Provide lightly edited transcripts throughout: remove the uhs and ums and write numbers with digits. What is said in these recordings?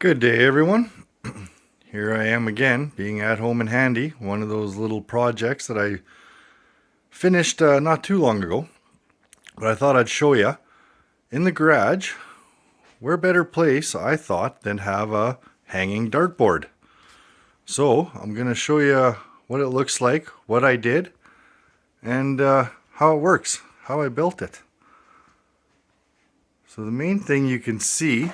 Good day, everyone. Here I am again, being at home and handy. One of those little projects that I finished not too long ago, but I thought I'd show you in the garage. Where better place, I thought, than have a hanging dartboard. So I'm going to show you what it looks like, what I did, and how it works, how I built it. So the main thing you can see,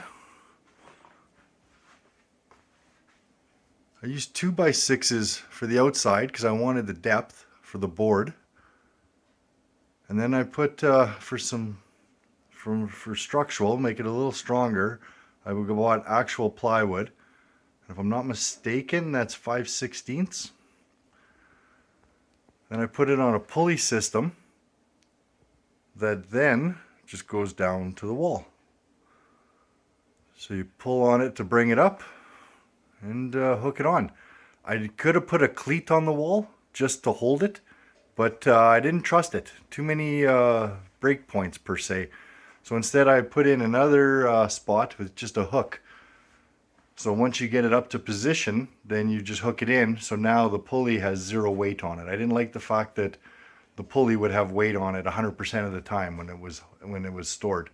I used 2x6s for the outside because I wanted the depth for the board. And then I put for structural, make it a little stronger, I would go on actual plywood. And if I'm not mistaken, that's 5/16. Then I put it on a pulley system that then just goes down to the wall. So you pull on it to bring it up and hook it on. I could have put a cleat on the wall just to hold it, but I didn't trust it. Too many break points per se. So instead I put in another spot with just a hook. So once you get it up to position, then you just hook it in. So now the pulley has zero weight on it. I didn't like the fact that the pulley would have weight on it 100% of the time when it was stored.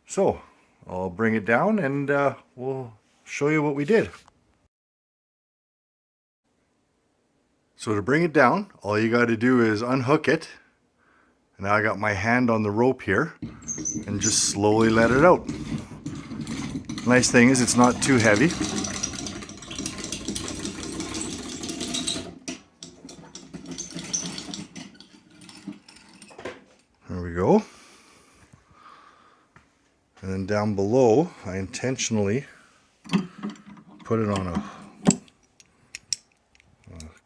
So I'll bring it down and we'll show you what we did. So to bring it down, all you got to do is unhook it. And now I got my hand on the rope here and just slowly let it out. Nice thing is it's not too heavy. There we go. And then down below, I intentionally put it on a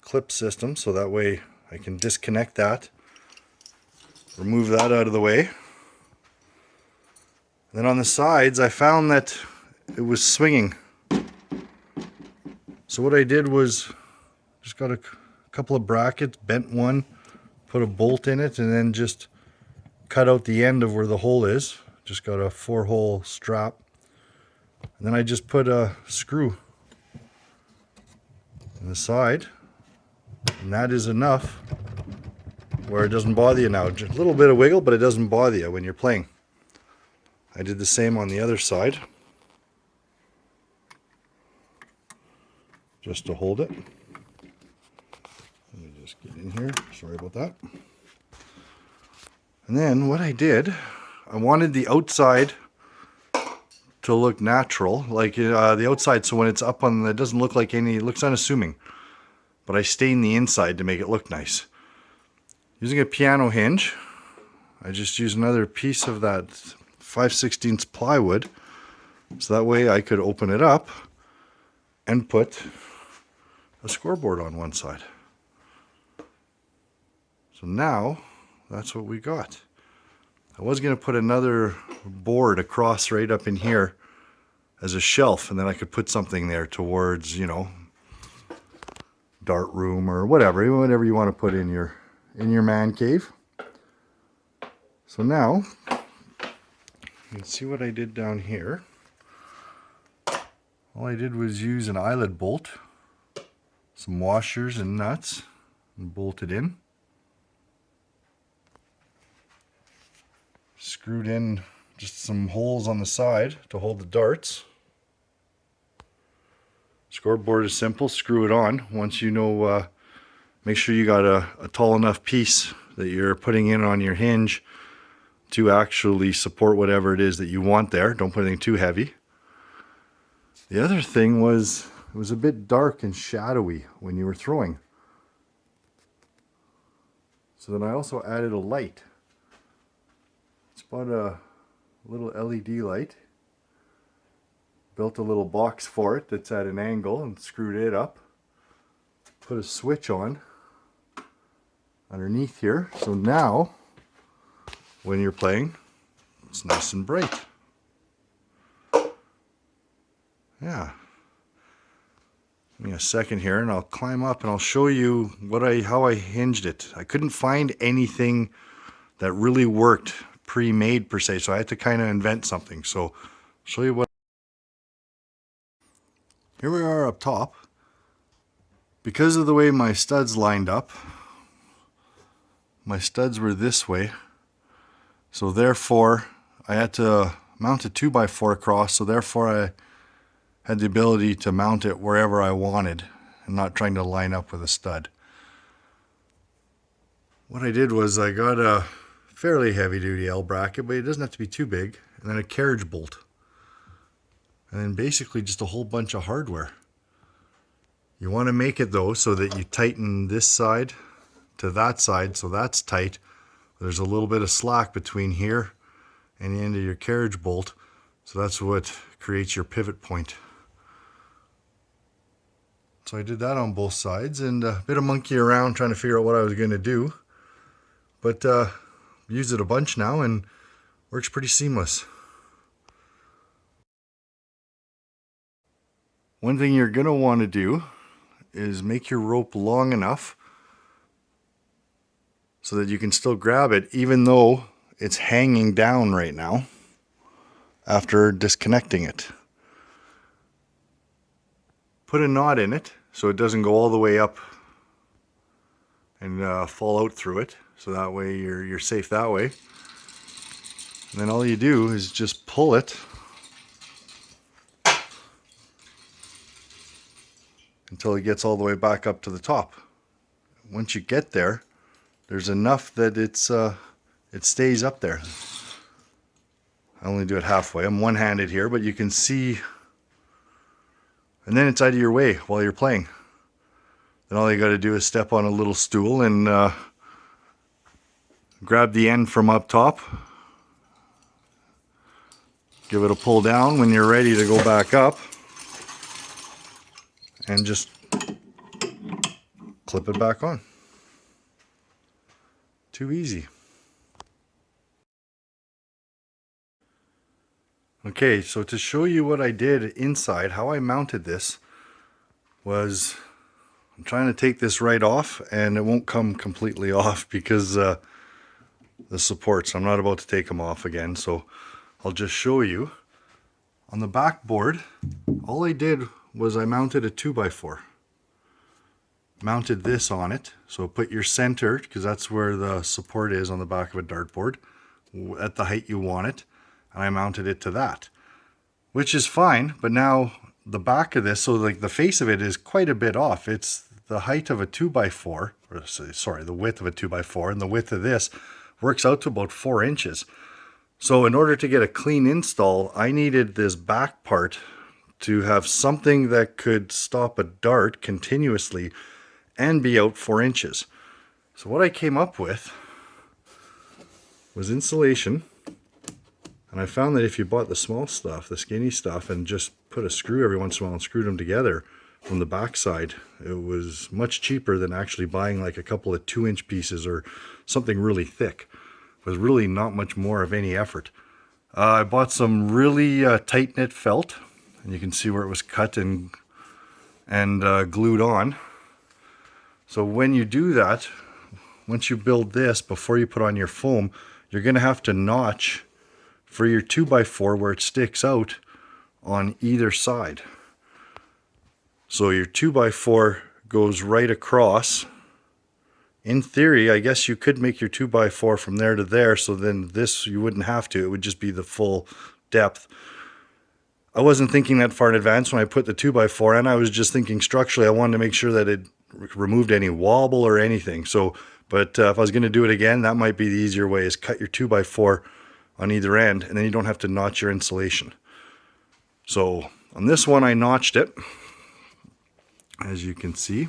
clip system so that way I can disconnect that, remove that out of the way. And then on the sides, I found that it was swinging. So what I did was just got a couple of brackets, bent one, put a bolt in it, and then just cut out the end of where the hole is. Just got a 4-hole strap. And then I just put a screw on the side, and that is enough where it doesn't bother you now. Just a little bit of wiggle, but it doesn't bother you when you're playing. I did the same on the other side, just to hold it. Let me just get in here, sorry about that. And then what I did, I wanted the outside to look natural, like the outside, so when it's up on, it doesn't look like any, it looks unassuming. But I stained the inside to make it look nice. Using a piano hinge, I just used another piece of that 5/16 plywood, so that way I could open it up and put a scoreboard on one side. So now, that's what we got. I was going to put another board across right up in here as a shelf, and then I could put something there towards, you know, dart room or whatever you want to put in your man cave. So now, you can see what I did down here. All I did was use an eyelet bolt, some washers and nuts, and bolt it in. Screwed in just some holes on the side to hold the darts. Scoreboard is simple, screw it on. Once you know, make sure you got a tall enough piece that you're putting in on your hinge to actually support whatever it is that you want there. Don't put anything too heavy. The other thing was, it was a bit dark and shadowy when you were throwing. So then I also added a light. It's about a little LED light. Built a little box for it that's at an angle and screwed it up. Put a switch on underneath here. So now, when you're playing, it's nice and bright. Yeah. Give me a second here and I'll climb up and I'll show you how I hinged it. I couldn't find anything that really worked pre-made per se, so I had to kind of invent something. So I'll show you what Here we are up top. Because of the way my studs lined up, my studs were this way, so therefore I had to mount a 2x4 across, so therefore I had the ability to mount it wherever I wanted and not trying to line up with a stud. What I did was I got a fairly heavy duty L bracket, but it doesn't have to be too big, and then a carriage bolt, and then basically just a whole bunch of hardware. You want to make it though so that you tighten this side to that side, so that's tight. There's a little bit of slack between here and the end of your carriage bolt, so that's what creates your pivot point. So I did that on both sides, and a bit of monkey around trying to figure out what I was going to do, but used it a bunch now and works pretty seamless. One thing you're going to want to do is make your rope long enough so that you can still grab it even though it's hanging down right now after disconnecting it. Put a knot in it so it doesn't go all the way up and fall out through it, so that way you're safe that way. And then all you do is just pull it until it gets all the way back up to the top. Once you get there, there's enough that it stays up there. I only do it halfway. I'm one-handed here, but you can see, and then it's out of your way while you're playing. Then all you got to do is step on a little stool and grab the end from up top. Give it a pull down when you're ready to go back up, and just clip it back on. Too easy. Okay, so to show you what I did inside, how I mounted this was, I'm trying to take this right off and it won't come completely off because the supports, I'm not about to take them off again, so I'll just show you. On the backboard, all I did was I mounted a 2x4. Mounted this on it, so put your center, because that's where the support is on the back of a dartboard, at the height you want it, and I mounted it to that, which is fine. But now the back of this, so like the face of it is quite a bit off. It's the height of a 2x4, or sorry, the width of a 2x4, and the width of this works out to about 4 inches. So in order to get a clean install, I needed this back part to have something that could stop a dart continuously and be out 4 inches. So what I came up with was insulation, and I found that if you bought the small stuff, the skinny stuff, and just put a screw every once in a while and screwed them together from the back side, it was much cheaper than actually buying like a couple of 2-inch pieces or something really thick. It was really not much more of any effort. I bought some really tight-knit felt, and you can see where it was cut and glued on. So when you do that, once you build this, before you put on your foam, you're going to have to notch for your 2x4 where it sticks out on either side. So your 2x4 goes right across. In theory, I guess you could make your 2x4 from there to there, so then this you wouldn't have to. It would just be the full depth. I wasn't thinking that far in advance when I put the 2x4 in. I was just thinking structurally, I wanted to make sure that it removed any wobble or anything. So, but if I was going to do it again, that might be the easier way, is cut your 2x4 on either end, and then you don't have to notch your insulation. So on this one, I notched it, as you can see.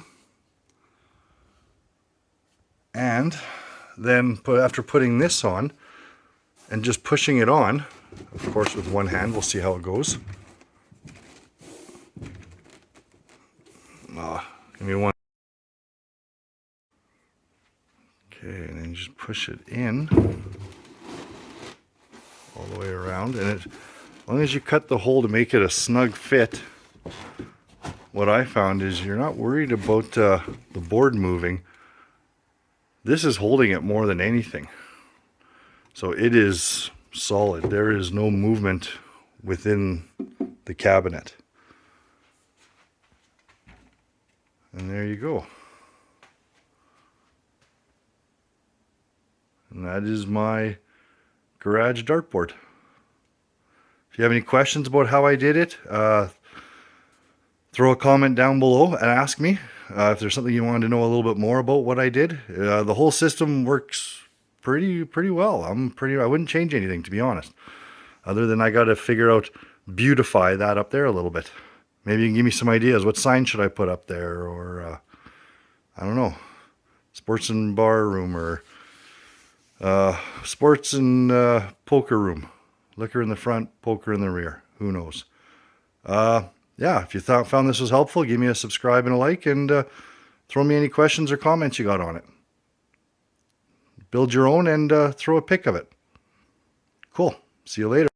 And then after putting this on and just pushing it on, of course with one hand, we'll see how it goes. Give me one. Okay, and then just push it in all the way around, and as long as you cut the hole to make it a snug fit, what I found is you're not worried about the board moving. This is holding it more than anything. So it is solid. There is no movement within the cabinet. And there you go. And that is my garage dartboard. If you have any questions about how I did it, throw a comment down below and ask me. If there's something you wanted to know a little bit more about what I did. The whole system works pretty well. I wouldn't change anything, to be honest. Other than I got to figure out, beautify that up there a little bit. Maybe you can give me some ideas. What sign should I put up there? Or, I don't know, sports and bar room, or sports and poker room. Liquor in the front, poker in the rear. Who knows? Yeah, if you found this was helpful, give me a subscribe and a like, and throw me any questions or comments you got on it. Build your own and throw a pic of it. Cool. See you later.